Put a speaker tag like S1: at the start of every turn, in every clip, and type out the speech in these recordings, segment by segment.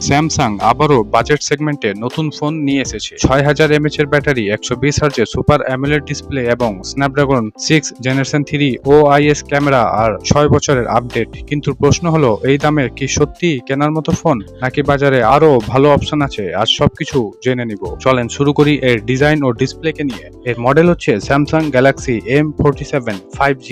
S1: Samsung আবারও budget সেগমেন্টে নতুন ফোন নিয়ে এসেছে। 6000 এর ব্যাটারি, 120 হার্জের সুপার অ্যামোলেড ডিসপ্লে এবং স্ন্যাপড্রাগন 6 জেনারেশন 3 ওআইএস ক্যামেরা আর 6 বছরের আপডেট। কিন্তু প্রশ্ন হলো, এই দামে কি সত্যি কেনার মতো ফোন, নাকি বাজারে আরো ভালো অপশন আছে? আজ সবকিছু জেনে নিব। চলেন শুরু করি এর ডিজাইন ও ডিসপ্লেকে নিয়ে। এর মডেল হচ্ছে স্যামসাং গ্যালাক্সি M47 5G।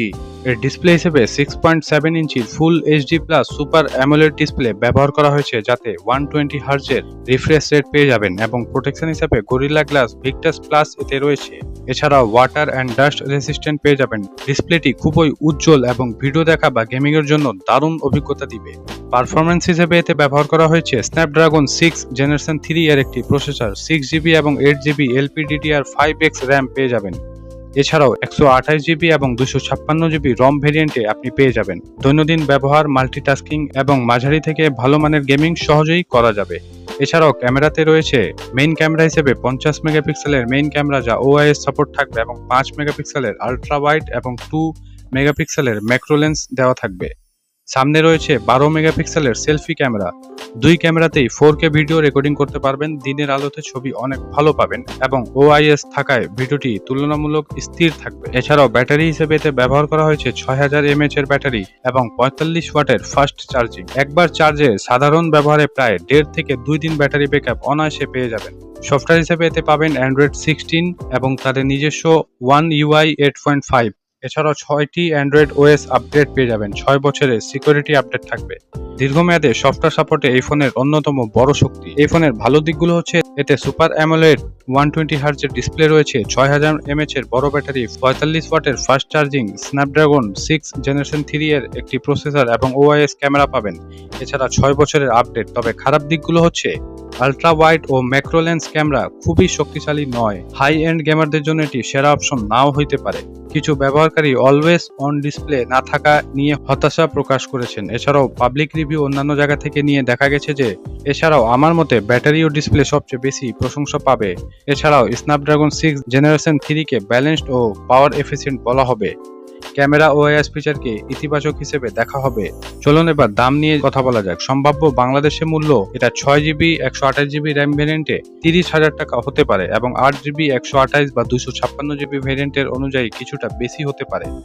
S1: এর ডিসপ্লে হিসেবে 6.7 ইঞ্চির full HD plus super AMOLED display ব্যবহার করা হয়েছে, যাতে 120 হার্জের রিফ্রেশ রেট পেয়ে যাবেন এবং প্রোটেকশন হিসেবে গরিলা গ্লাস ভিক্টাস প্লাস এতে রয়েছে। এছাড়াও ওয়াটার অ্যান্ড ডাস্ট রেসিস্ট্যান্ট পেয়ে যাবেন। ডিসপ্লেটি খুবই উজ্জ্বল এবং ভিডিও দেখা বা গেমিং এর জন্য দারুণ অভিজ্ঞতা দিবে। পারফরমেন্স হিসেবে এতে ব্যবহার করা হয়েছে স্ন্যাপড্রাগন 6 জেনারেশন 3 এর একটি প্রসেসর। 6GB এবং 8GB LPDDR5X র্যাম পেয়ে যাবেন। এছাড়াও 128GB এবং 256GB রম ভেরিয়েন্টে আপনি পেয়ে যাবেন। দৈনন্দিন ব্যবহার, মাল্টিটাস্কিং এবং মাঝারি থেকে ভালো মানের গেমিং সহজেই করা যাবে। এছাড়াও ক্যামেরাতে রয়েছে মেইন ক্যামেরা হিসেবে 50 মেগাপিক্সেলের মেইন ক্যামেরা, যা ওআইএস সাপোর্ট থাকবে, এবং 5 মেগাপিক্সেলের আলট্রা ওয়াইড এবং 2 মেগাপিক্সেলের ম্যাক্রো লেন্স দেওয়া থাকবে। সামনে রয়েছে 12 মেগাপিক্সেলের সেলফি ক্যামেরা। দুই ক্যামেরাতেই 4K ভিডিও রেকর্ডিং করতে পারবেন। দিনের আলোতে ছবি অনেক ভালো পাবেন এবং ওআইএস থাকায় ভিডিওটি তুলনামূলক স্থির থাকবে। এছাড়াও ব্যাটারি হিসেবে এতে ব্যবহার করা হয়েছে 6000 এর ব্যাটারি এবং 45 ওয়াটের ফাস্ট চার্জিং। একবার চার্জে সাধারণ ব্যবহারে প্রায় 1.5 থেকে 2 দিন ব্যাটারি ব্যাকআপ অনায়াসে পেয়ে যাবেন। সফটওয়্যার হিসেবে এতে পাবেন অ্যান্ড্রয়েড 16 এবং তাদের নিজস্ব One UI 8.5। এছাড়াও 6টি অ্যান্ড্রয়েড ওএস আপডেট পেয়ে যাবেন। 6 বছরের সিকিউরিটি আপডেট থাকবে। দীর্ঘমেয়াদে সফটওয়্যার সাপোর্টে এই ফোনের অন্যতম বড় শক্তি। এই ফোনের ভালো দিকগুলো হচ্ছে, এতে সুপার অ্যামোলেড 120 হার্জের ডিসপ্লে রয়েছে, 6000 এর বড় ব্যাটারি, 45 ওয়াটের ফাস্ট চার্জিং, স্ন্যাপড্রাগন 6 জেনারেশন 3 এর একটি প্রসেসর এবং ওআইএস ক্যামেরা পাবেন। এছাড়া 6 বছরের আপডেট। তবে খারাপ দিকগুলো হচ্ছে, আলট্রা ওয়াইড ও ম্যাক্রো লেন্স ক্যামেরা খুবই শক্তিশালী নয়। হাই এন্ড গেমারদের জন্য এটি সেরা অপশন নাও হইতে পারে। কিছু ব্যবহারকারী অলওয়েজ অন ডিসপ্লে না থাকা নিয়ে হতাশা প্রকাশ করেছেন। এছাড়াও পাবলিক রিভিউ অন্যান্য জায়গা থেকে নিয়ে দেখা গেছে যে, এছাড়াও আমার মতে ব্যাটারি ও ডিসপ্লে সবচেয়ে বেশি প্রশংসা পাবে। এছাড়াও স্ন্যাপড্রাগন 6 জেনারেশন 3 কে ব্যালেন্সড ও পাওয়ার এফিসিয়েন্ট বলা হবে। ক্যামেরা ও ওআইএস ফিচারকে ইতিবাচক হিসেবে দেখা হবে। চলুন এবার দাম নিয়ে কথা বলা যাক। সম্ভাব্য বাংলাদেশে মূল্য, এটা 6GB 128GB র্যাম ভেরিয়েন্টে 30,000 টাকা হতে পারে এবং 8GB 128 বা 256GB ভেরিয়েন্টের অনুযায়ী কিছুটা বেশি হতে পারে।